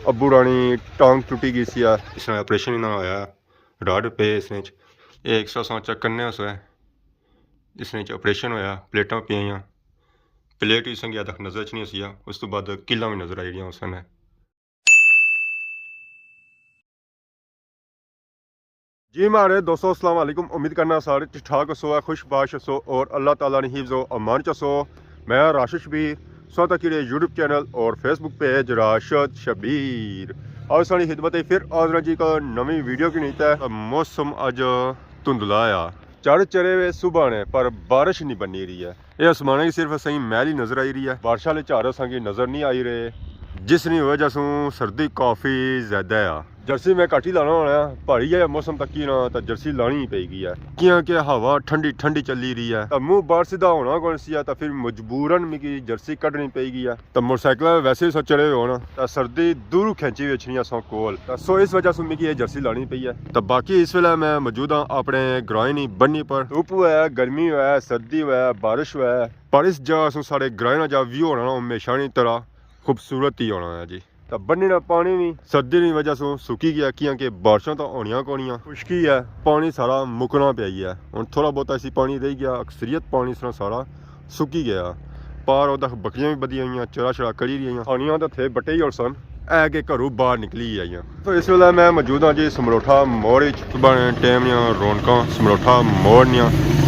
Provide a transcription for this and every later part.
अबू रानी टांग टुटी गई सी इसने ऑपरेशन ही ना होया राड पे इसने 100 चेक करने उस इसने ऑपरेशन होया प्लेटा पियाँ प्लेट ही संग्या तक नज़र च नहीं सी उस तो बाद किला भी नज़र आई उस समय। जी मारे दोस्तों अस्सलाम वालेकुम, उम्मीद करना सारे ठीक ठाक सो है, खुश बाश सो और अल्लाह ताला ने हिफ्ज़ो अमान च सो। मैं राशिद शबीर स्वतः के यूट्यूब चैनल और फेसबुक पेज राशिद शबीर और सारी खिदमत फिर आजरा जी का नवी वीडियो की नीत है। मौसम अज धुंधला आ, चढ़ चढ़े हुए सुबह ने पर बारिश नहीं बनी रही है। ये आसमान की सिर्फ सही मैल ही नज़र आई रही है, बारिश वाले झार असा नज़र नहीं आई रहे, जिसकी वजह से सर्दी काफ़ी ज़्यादा आ। जर्सी मैं घट ही लाना होना भारी है मौसम तक ही ना तो जर्सी लानी ही पेगी है क्योंकि हवा ठंडी ठंडी चली रही है। तो मुँह बाहर सीधा होना कौन सी है तो फिर मजबूरन मिगी जर्सी कढ़नी पेगी है। तो मोटरसाइकिल वैसे ही सो चढ़े हुए होना तो सर्दी दूर खिंची हुई अच्छी सो कोल सो इस वजह से मिगी ये जर्सी लानी पई है। तो बाकी इस वेले मैं मौजूद हाँ अपने ग्राइनी बन्नी पर। धुप है, गर्मी है, सर्दी है, बारिश है, पर इस जगह से साढ़े ग्राइना जा व्यू होना हमेशा की तरह खूबसूरत ही होना है जी। तो बन्नी का पानी भी सर्दी की वजह से सुकी गया क्योंकि बारिशों तो होनिया कोनिया खुशकी है, पानी सारा मुकना पिया है। हम थोड़ा बहुत ऐसी पानी रह गया, अक्सरियत पानी सारा सुकी गया। पार उदा बकरियां भी बदी आई, चरा शरा करी रही खानिया तो थे बटे ही और सन है कि घरों बाहर निकली आई। तो इस वेले मैं मौजूद हाँ जी समरोठा मोड़ सुबह टाइम रौनक समरोठा मोड़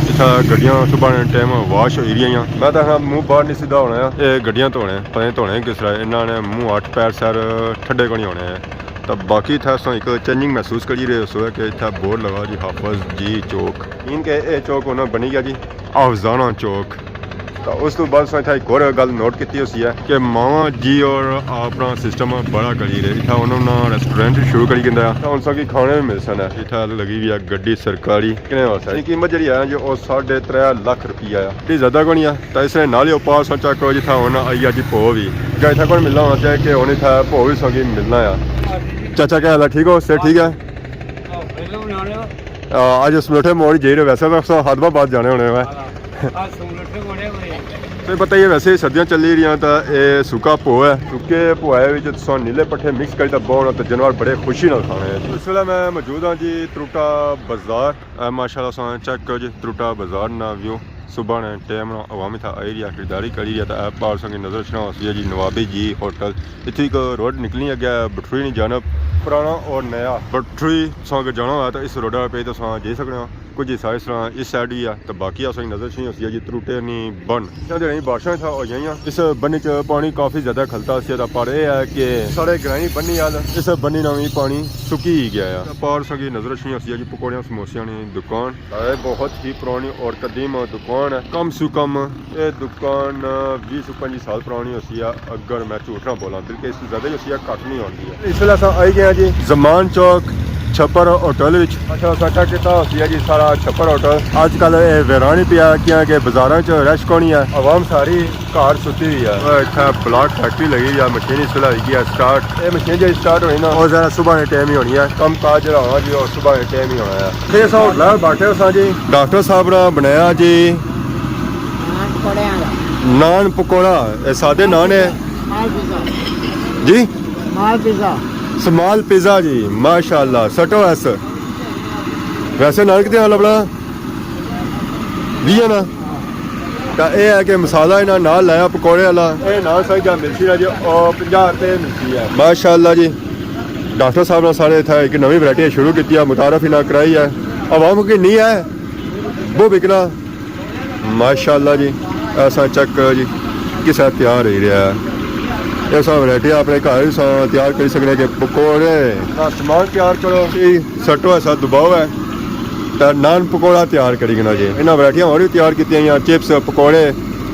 इतना गड्डियां सुबह टाइम वाश हो रही। मैं तो हाँ मूँह बाहर नहीं सीधा होना है, ये गड्डियां धोने पता नहीं धोने किस तरह इन्होंने मूँह 8 पैर सैर ठंडे को नहीं होने हैं। तो बाकी इतना अस एक चेंजिंग महसूस करी रहे हो कि इतना बोर्ड लगा जी हाफिज जी चौक, इनके ये चौक उन्होंने बनी गया जी अफजाना चौक। तो उस तो बाद इतना एक और गल नोट की है कि मावा जी और अपना सिस्टम बड़ा करी रहे इतना उन्होंने रेस्टोरेंट शुरू करी दिया तो उनसे खाने भी मिल सकता है। इतना लगी हुई है गड्डी सरकारी कितने वास्ते कीमत जी है जो 3.5 लाख रुपया है, इतनी ज़्यादा को नहीं है। तो इसलिए नाल ही पास चेक करो जितना उन्हें आई जी भो भी क्या इतना को मिलना होना चाहिए कि उन्हें इतना भो भी सकी मिलना है। चाचा क्या हाल है, ठीक हो से ठीक है। अज समलोठे मोड़ जी रहे वैसे तो हदमाबाद जाने होने में तो पता ही है। वैसे सर्दियाँ चल रही हैं तो ये सूखा भो है, सूखे भोए जो नीले पट्ठे मिक्स कर बोना तो जानवर बड़े खुशी ना खाने हैं। इस वे मैं मौजूद हाँ जी त्रुटा बाजार, माशाल्लाह चेक करो जी त्रुटा बाजार ना व्यू सुबह ने टाइम अवामी था आई रही खरीदारी करी है। तो ऐप पार संगे नज़र छना है जी नवाबी जी होटल इतनी एक रोड निकली अगे बटरी नहीं जाना पुराना और नया बटरी अगर जाना हो तो इस रोड पे तो जा सकते कुछ हिस्सा इस तरह इस साइड भी है। तो बाकी अस नज़र छनी होती है जी त्रुटे नहीं बन बारिशा था हो जाइए इस बन्नी च पानी काफ़ी ज़्यादा खलता सी पर यह है कि साढ़े ग्राई बन्नी आल इस बन्नी ना भी पानी सुकी ही गया है। पार संगी नज़र छनी होती है जी पकौड़िया समोसिया की दुकान बहुत ही पुरानी और कदीम दुकान है, कम से कम ये दुकान 20-25 साल पुरानी होती है अगर मैं झूठ ना बोला, बल्कि इससे ज़्यादा ही होती है घट नहीं आती है। इस वेले आई गए जी जमान चौक छप्पर होटल अच्छा साटा किता होती है जी सारा छप्पर होटल अजकल वीरानी पिया क्योंकि बाजारों च रश कोनी है, आवाम सारी घर सुती हुई है। इतना ब्लॉक फैक्ट्री लगी है, मशीन इस वेले होगी है स्टार्ट, ये मशीन जो स्टार्ट होनी ना और ज़रा सुबह के टाइम ही होनी है, कम काज जो होना जी और सुबह के टाइम ही होना है। फिर सौ होटल बैठे हो जी डॉक्टर साहब ने बनाया जी नान पकौड़ा, सादे नान है जी स्मॉल पिज़्ज़ा जी माशाल्लाह सटो ऐस वैसे नान कितने हाल अपना भी है ना। तो यह है कि मसाला इन्हें नाल लाया पकौड़े वाला ये नान सारी जहाँ मिलती है जी और 50 रुपये मिलती है माशाल्लाह जी। डॉक्टर साहब ने सारे इतना एक नवी वैरायटी शुरू की है, मुतारफ इन्हें कराई है, आवाम की नहीं है वो बिकना माशाल्लाह जी। ऐसा चेक करो जी किस तैयार ही रहा है, ये सब वैरायटी अपने घर तैयार कर सकते कि पकौड़े समान तैयार करो सटो ऐसा दबाव है तो नान पकौड़ा तैयार करी गना जी। इन्हें वैरायटियां और भी तैयार की चिप्स पकौड़े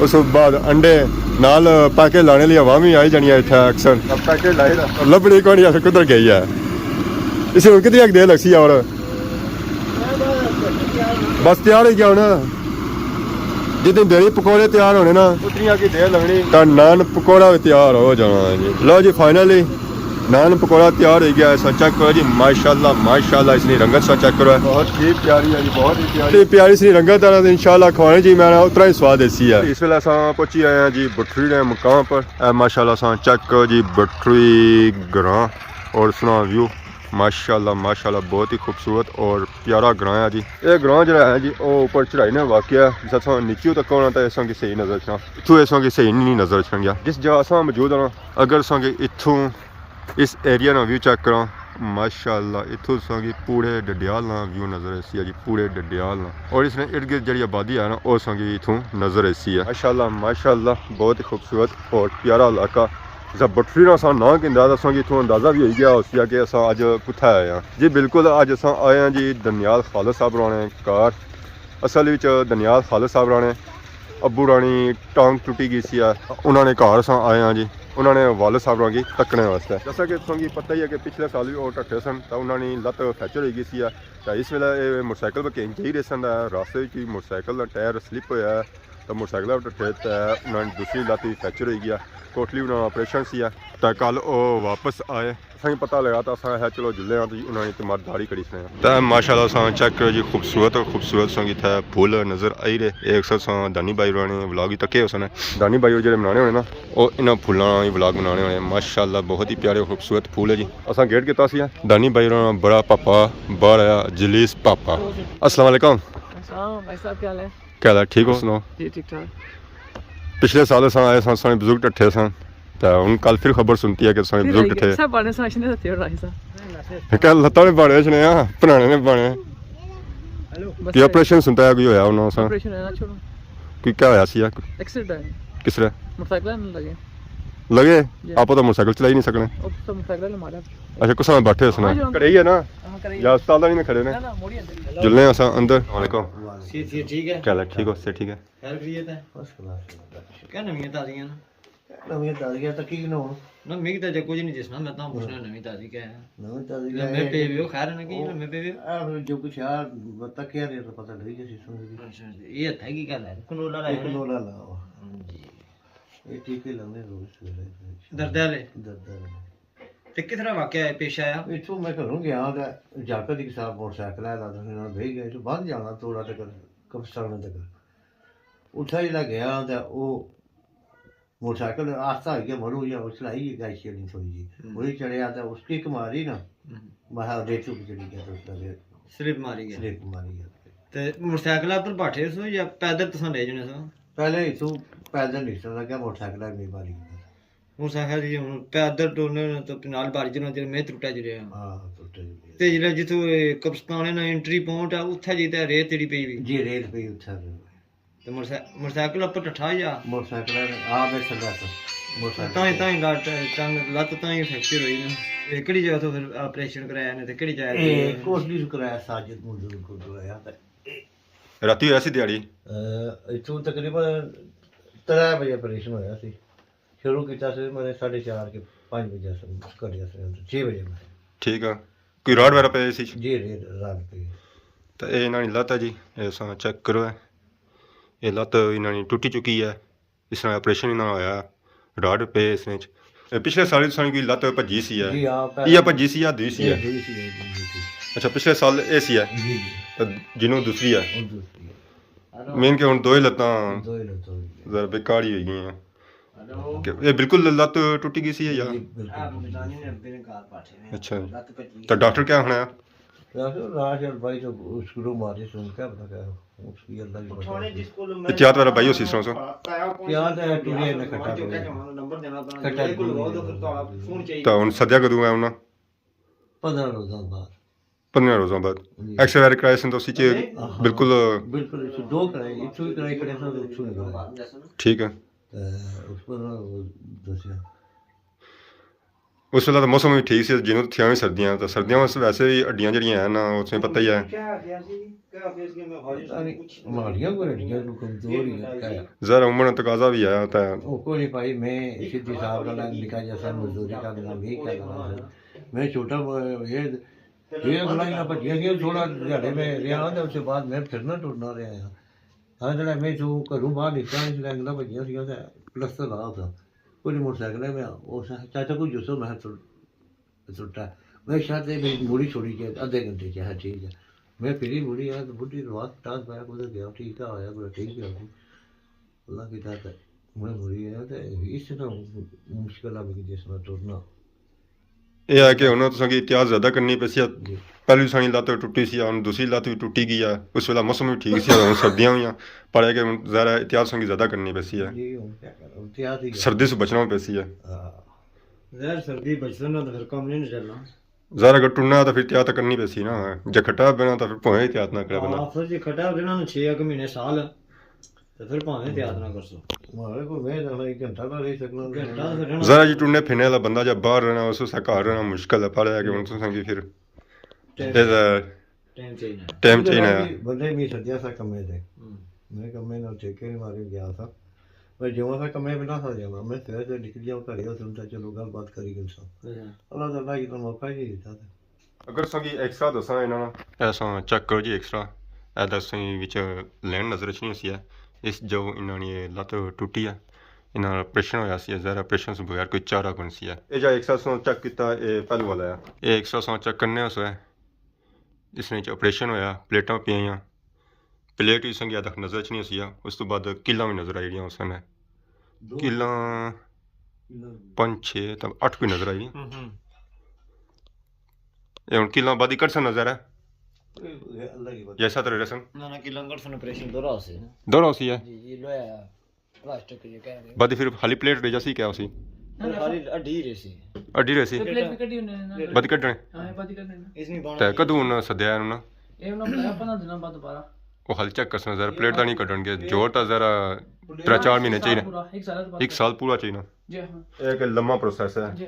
उस बाद अंडे नाल पैकेट लाने लिए आवाम ही आई जानी है इतना अक्सर पैकेट लाई लभड़ी को नहीं कुदर गई है इसे कितनी देर लगती है और बस तैयार हो गया होना जितनी देरी पकौड़े तैयार होने ना उतनी की देर लगनी तो नान पकौड़ा भी तैयार हो जाना है जी। लो जी फाइनली नान पकौड़ा तैयार हो गया है। सा चेक करो जी, माशाल्लाह माशाल्लाह, इसकी रंगत सा चेक करो, बहुत ही प्यारी है जी, बहुत ही प्यारी इसकी रंगत है। इंशाल्लाह खवाने जी मैंने उतना ही स्वाद ऐसी है। इस वेले अस पहुंची आए हैं जी बटरी ने मुकाम पर। माशाल्लाह सा चेक करो जी, बटरी ग्रां और सुना व्यू, माशाल्लाह माशाल्लाह, बहुत ही खूबसूरत और प्यारा ग्रां है जी। ये ग्रां जो है जी वो ऊपर चढ़ाई ने वाकया जिस नीचे तक होना तो इस सही नजर छा, इतों इस सही नहीं नजर छा गया। जिस जगह अस मौजूद हाँ, अगर अस इतों इस एरिया ना व्यू चेक करा, माशाल्लाह इतों संगी पूरे डडियाल ना व्यू नजर ऐसी है जी, पूरे डडियाल ना, और इसने इर्द गिर्द जी आबादी है ना वो संगी इतों नजर ऐसी है। माशाल्लाह माशाल्लाह, बहुत ही खूबसूरत और प्यारा इलाका। जब बटरी ना असा ना गिंदा तो असा इतों अंदाजा भी हो गया उस कि अस अज कुत्थे आए हैं जी। बिल्कुल अज अस आए हैं जी दनियाल खालिद साहब राणे कार। असल दनियाल खालिद साहब राणे अबू रानी टांग टुटी गई सी है, उन्होंने घर अस आए हैं जी, उन्होंने वालिद साहब की तकने वास्ते। जैसा कि तुम पता ही है कि पिछले साल भी वो टट्टे सन तो उन्होंने लत्त फ्रैक्चर हो गई सी है। तो इस वेले मोटरसाइकिल पर कहीं ही रेसन का रास्ते की मोटरसाइकिल का टायर स्लिप होया तो मोटरसाइकिल पर टट्टे तो उन्होंने दूसरी लत्त भी फ्रैक्चर हो गया, टोटली उन्होंने ऑपरेशन सी है। तो कल वो वापस आए, असें पता लगा तो अस है चलो जुल्ले हाँ जी, उन्होंने तीमारदारी करी सने तो माशाल्लाह सा चेक करो जी, खूबसूरत और खूबसूरत संग इतना फूल नज़र आई रहे। एक सौ दानी भाई ने व्लॉग ही तके उसने, दानी भाई जो बनाने होने ना वो इन्होंने फूलों ही व्लॉग बनाने होने। माशाल्लाह बहुत ही प्यारे खूबसूरत फूल है जी। असा गेट किया सी दानी भाई बड़ा पापा बाहर आया, जलीस पापा। अस्सलाम वालेकुम। क्या हाल है, ठीक हो? सुनाओ। ठीक ठाक। पिछले साल अस आए सन, बुजुर्ग टट्ठे सन, तो हूँ कल फिर खबर सुनती है कि बुजुर्ग टट्ठे क्या लत्ता ने बाने छने भराने ने बाने कि ऑपरेशन सुनता है कोई होया उन्होंने कोई क्या होया सी किस लगे आप तो मोटरसाइकिल चला ही नहीं सकने। अच्छा कुछ समय बैठे उसने करे ही है ना या अस्पताल नहीं खड़े ने जुलने अस अंदर। वालेकुम ठीक है, क्या ठीक हो? से ठीक है। क्या नवीं ताज़ियां नवीं ताज़ियां तक की ना नवीं तो जो कुछ नहीं जिसना मैं तो पूछना नवीं ताज़ी क्या है? नवीं ताज़ी लम्बे पे भी खैर ना कि लम्बे पे भी जो कुछ यार बता क्या रे तो पता नहीं किसी सुन। अच्छा ये था कि क्या है कनोला ला जी, ये ठीक है लम्बे रोज दर्दाले ते किस तरह वाकया है पेश आया? इथों मैं घरों गया तो जाकर दी साहब मोटरसाइकिल है लादा ना भेज गए तो बंद जाना थोड़ा तक कब्रिस्तान तक उठा जिला गया तो वो मोटरसाइकिल आस्ता आ गया मरू या चलाई गई नहीं थोड़ी जी वही चढ़िया तो उसकी एक मारी ना मैं रेतू चढ़ी गया तो उसका स्लिप मारी गया तो मोटरसाइकिल पर बैठे सो या पैदल तुसा ले जाने सो? पहले इथों पैदल नहीं सकता क्या मोटरसाइकिल में मारी मोटरसाइकिल जी हुन पैदल टोने तो नाल बारी जनो जे मैं टुटा जरे हां टुटा ते जिले जिथों कब्रिस्तान ना एंट्री पॉइंट है उथे जी ते रेत तेरी पई जी रेत पई उथे तो मोटरसाइकिल ऊपर टठा या मोटरसाइकिल आ मैं चला तो मोटरसाइकिल ताई लत ताई फ्रैक्चर हुई ना केड़ी जगह तो फिर ऑपरेशन कराया ने ते केड़ी जगह ए कोटली कराया साजिद मजदूर को कराया राती होया सी दिहाड़ी इथों तकरीबन 3 बजे ऑपरेशन होया सी। शुरू किया मैंने 4:30 के 5 बजे कर 6 बजे में ठीक है। कोई राड वगैरह पे सी जी राड पे तो ये इन्होंने लत है जी, ये चेक करो है ये लत इन्होंने टुटी चुकी है, इस तरह ऑपरेशन इन्होंने होया राड पे इसने पिछले साल की लत भजी सी है या भजी सी या दूसरी है? अच्छा पिछले साल ये सी है तो जिन्हों दूसरी है मेन के हम दो ही लत्तां जरा बेकार ही हो गई हैं। ये बिल्कुल लत टूटी गई सी है या? अच्छा तो डॉक्टर क्या होना है? एहतियात वाला भाई उसी सो तो हुन सद्या कदूं है उन्हें? 15 रोज़ों बाद एक्सरे वगैरह कराए सन तो उसी बिल्कुल ठीक है। उस वेला तो मौसम भी ठीक से जिन्हों थियां भी सर्दियां तो सर्दियां में वैसे भी हड्डियां जड़ियां हैं ना उसमें पता ही है जरा उम्र तकाजा भी है होता है कोई भाई मैं सीधी साहब का निकाह जैसा मजदूरी का काम ही करना मैं छोटा ये गुलाइयां भजियां थोड़ा दिहाड़े में रहा तो उसके बाद मैं फिरना टुरना रहा हाँ जो मैं जो घरों बाहर निकला इसलिए भजियां सी प्लस्तर ला था कोई मोटरसाइकिल में वो चाचा कोई जुसो मैं टुटा मैं शायद मेरी मुड़ी छोड़ी के आधे घंटे च है ठीक है मैं फिरी मुड़ी आ तो बुढ़ी रवाज टास पाया कुछ गया ठीक है आया पूरा ठीक है अल्लाह की ताकत मैं मुड़ी आया तो इस तरह मुश्किल आ गई जिसमें टूटना ਇਹ ਹੈ ਕਿ ਹੁਣ ਤੁਸੀਂ ਇਤਿਹਾਸ ਜ਼ਿਆਦਾ ਕਰਨੀ ਪਈ ਸੀ जी ਪਹਿਲੀ ਸਾਣੀ ਲੱਤ ਟੁੱਟੀ ਸੀ ਹੁਣ ਦੂਸਰੀ ਲੱਤ ਵੀ ਟੁੱਟੀ ਗਈ ਆ ਉਸ ਵੇਲੇ ਮੌਸਮ ਵੀ ਠੀਕ ਸੀ ਹੁਣ ਸਰਦੀਆਂ ਹੋਈਆਂ ਪਰ ਇਹ ਕਿ ਹੁਣ ਜ਼ਰਾ ਇਤਿਹਾਸ ਸੰਗੀ ਜ਼ਿਆਦਾ ਕਰਨੀ ਪਈ ਸੀ जी हम क्या करें इतिहास ही ਸਰਦੀ ਤੋਂ ਬਚਣਾ ਪਈ ਸੀ हाँ यार सर्दी बचना तो फिर कम नहीं चलना ਜ਼ਰਾ ਅਗਰ ਟੁੰਨਾ ਤਾਂ ਫਿਰ ਇਤਿਹਾਸ ਤਾਂ ਕਰਨੀ ਪਈ ਸੀ ਨਾ ਜੇ ਖਟਾ ਬਣਾ ਤਾਂ ਫਿਰ ਭਾਵੇਂ ਇਤਿਹਾਸ ਨਾ ਕਰੇ ਬੰਦਾ हाँ फिर जे खटा देना 6 महीने साल तो फिर भावें इतिहास ना कर सो हमारे को मैं रहना 1 घंटा ना रह सकना घंटा तो रहना ਜ਼ਰਾ ਜੀ ਟੁੰਨੇ ਫਿਰਨੇ ਵਾਲਾ ਬੰਦਾ ਜਦ ਬਾਹਰ ਰਹਿਣਾ ਉਸ ਸੇ ਘਰ ਰਹਿਣਾ ਮੁਸ਼ਕਲ ਹੈ ਪਰ ਇਹ ਕਿ ਹੁਣ ਤੁਸੀਂ ਫਿਰ ਇਹਦਾ टाइम चाहिए ਟਾਈਮ ਚਾਹੀਦਾ बंदे भी सद्या सा कमे थे मैं कमे ना ठेके ने मारे गया था मैं जो सा कमे बिना था जाना मैं फिर से निकल जाऊं घर और सुनता चलो गल बात करी गल सा अल्लाह ताला की तो मौका ही देता था ਅਗਰ ਸੰਗੀ ਐਕਸਟਰਾ ਦੱਸਾਂ ਇਹਨਾਂ ਨੂੰ ਐਸਾ ਚੈੱਕ ਕਰੋ ਜੀ ਐਕਸਟਰਾ ਇਹ ਦੱਸਾਂ ਵਿੱਚ ਲੈਣ ਨਜ਼ਰ ਚ ਨਹੀਂ ਸੀ ਹੈ ਇਸ ਜੋ ਇਹਨਾਂ ਨੇ ਲੱਤ ਟੁੱਟੀ ਹੈ ਇਹਨਾਂ ਦਾ ਆਪਰੇਸ਼ਨ ਹੋਇਆ ਸੀ ਜ਼ਰਾ ਆਪਰੇਸ਼ਨ ਤੋਂ ਬਗੈਰ ਕੋਈ ਚਾਰਾ ਕੋਈ ਸੀ ਹੈ ਇਹ ਜੋ ਐਕਸਟਰਾ ਸੌ ਚੈੱਕ ਕੀਤਾ ਇਹ ਪਹਿਲੂ ਵਾਲਾ ਹੈ ਇਹ ਐਕਸਟਰਾ ਸੌ ਚੈੱਕ ਕਰਨੇ ਉਸ ਹੈ ਇਸ ਵਿੱਚ ਆਪਰੇਸ਼ਨ ਹੋਇਆ ਪਲੇਟਾਂ ਪਈਆਂ ਪਲੇਟ ਵੀ ਸੰਗਿਆ ਤੱਕ ਨਜ਼ਰ ਚ ਨਹੀਂ ਸੀ ਹੈ ਉਸ ਤੋਂ ਬਾਅਦ ਕਿੱਲਾਂ ਵੀ ਨਜ਼ਰ ਆ ਜਿਹੜੀਆਂ ਉਸ ਸਮੇਂ ਕਿੱਲਾਂ 5 6 ਤਾਂ 8 ਵੀ ਨਜ਼ਰ ਆਈ ਇਹ ਹੁਣ ਕਿੱਲਾਂ ਬਾਦੀ ਕੱਢ ਸਕ ਨਜ਼ਰ ਹੈ अल्लाह की बात जैसा तो रसम ना ना कि लंगर सन ऑपरेशन दोहरा से दोनों सी है जी जी लोया प्लास्टिक के कह रहे बाद फिर खाली प्लेट रह जासी क्या उसी खाली अड्डी रे सी अड्डी रहसी प्लेट भी कटी होने ना बाद कटने हां बात करने ना इसमें ते बाण कदू न सदया न ਇਹ ਉਹਨਾਂ ਬਣਾ 15 ਦਿਨਾਂ ਬਾਅਦ ਦੁਬਾਰਾ ਉਹ ਹਲ ਚੈੱਕ ਕਰਨਾ ਜ਼ਰਾ ਪਲੇਟ ਤਾਂ ਨਹੀਂ ਕੱਢਣਗੇ ਜੋਰ ਤਾਂ ਜ਼ਰਾ 3-4 ਮਹੀਨੇ ਚਾਹੀਦਾ ਪੂਰਾ 1 ਸਾਲ ਬਾਅਦ 1 ਸਾਲ ਪੂਰਾ ਚਾਹੀਦਾ ਜੀ ਹਾਂ ਇਹ ਇੱਕ ਲੰਮਾ ਪ੍ਰੋਸੈਸ ਹੈ ਜੀ